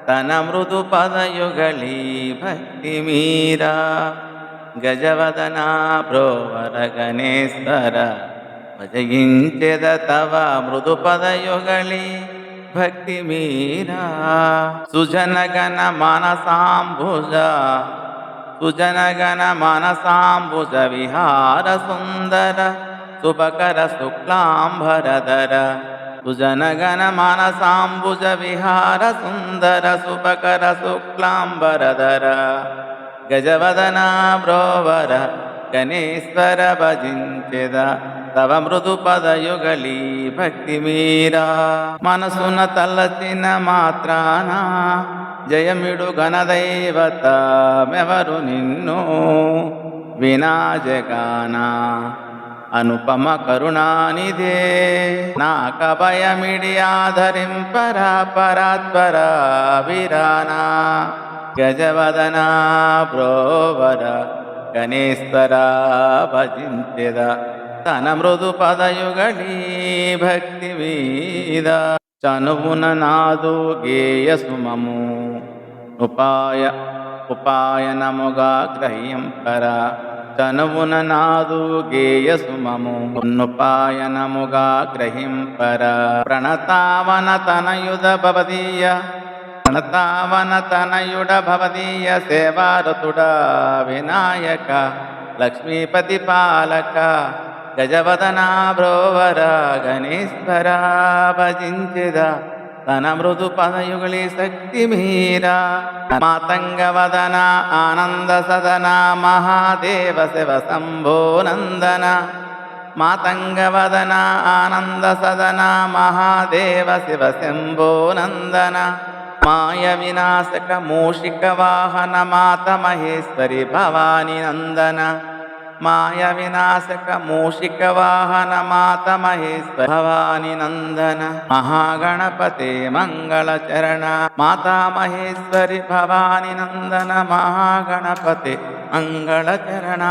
తన మృదు పదయుగళీ భక్తి మీరా గజవదన బ్రోవర గణేశ్వర భజయించెద తవ మృదు పదయుగళీ భక్తి మీరా సుజనగణ మానసాంబుజ సుజనగణ మానసాంబుజ విహార సుందర శుభకర శుక్లాంబరధర సుజనగణ మానసాంబుజ విహార సుందర శుభకర శుక్లాంబరధర గజవదన బ్రోవర గణేశ్వర భజించెద తవ మృదు పదయుగళీ భక్తి మీరా మనసున తలచిన మాత్రాన జయమిడు గణదైవత మెవరు నిన్ను వినాజగాన అనుపమ కరుణానిధే నాక భయమిడి ఆధరింపరా పరాత్పర విరానా గజవదన బ్రోవర గణేశ్వర భజించెద తన మృదు పదయుగళీ భక్తి మీద చనువున నాదు గేయ సుమము ఉపాయనముగా గ్రహింపర చనువున నాదు గేయ సుమము ఉపాయనముగా గ్రహింపర ప్రణతావన తనయుధ భవదీయ ప్రణతావన తనయుడ భవదీయ సేవారతుడా వినాయక లక్ష్మీపతి పాలక గజవదన బ్రోవర గణేశ్వర భజించెద తన మృదు పదయుగళీ శక్తి మీరా మాతంగవదన ఆనంద సదన మహాదేవ శివ శంభో నందన మాతంగవదన ఆనంద సదన మహాదేవ శివ శంభో నందన మాయ వినాశక మూషిక వాహన మాత మహేశ్వరి భవాని నందన మాయ వినాశక మూషిక వాహన మాత మహేశ్వరి భవాని నందన మహాగణపతే మంగళచరణ మాతా మహేశ్వరి భవాని నందన మహాగణపతే మంగళచరణ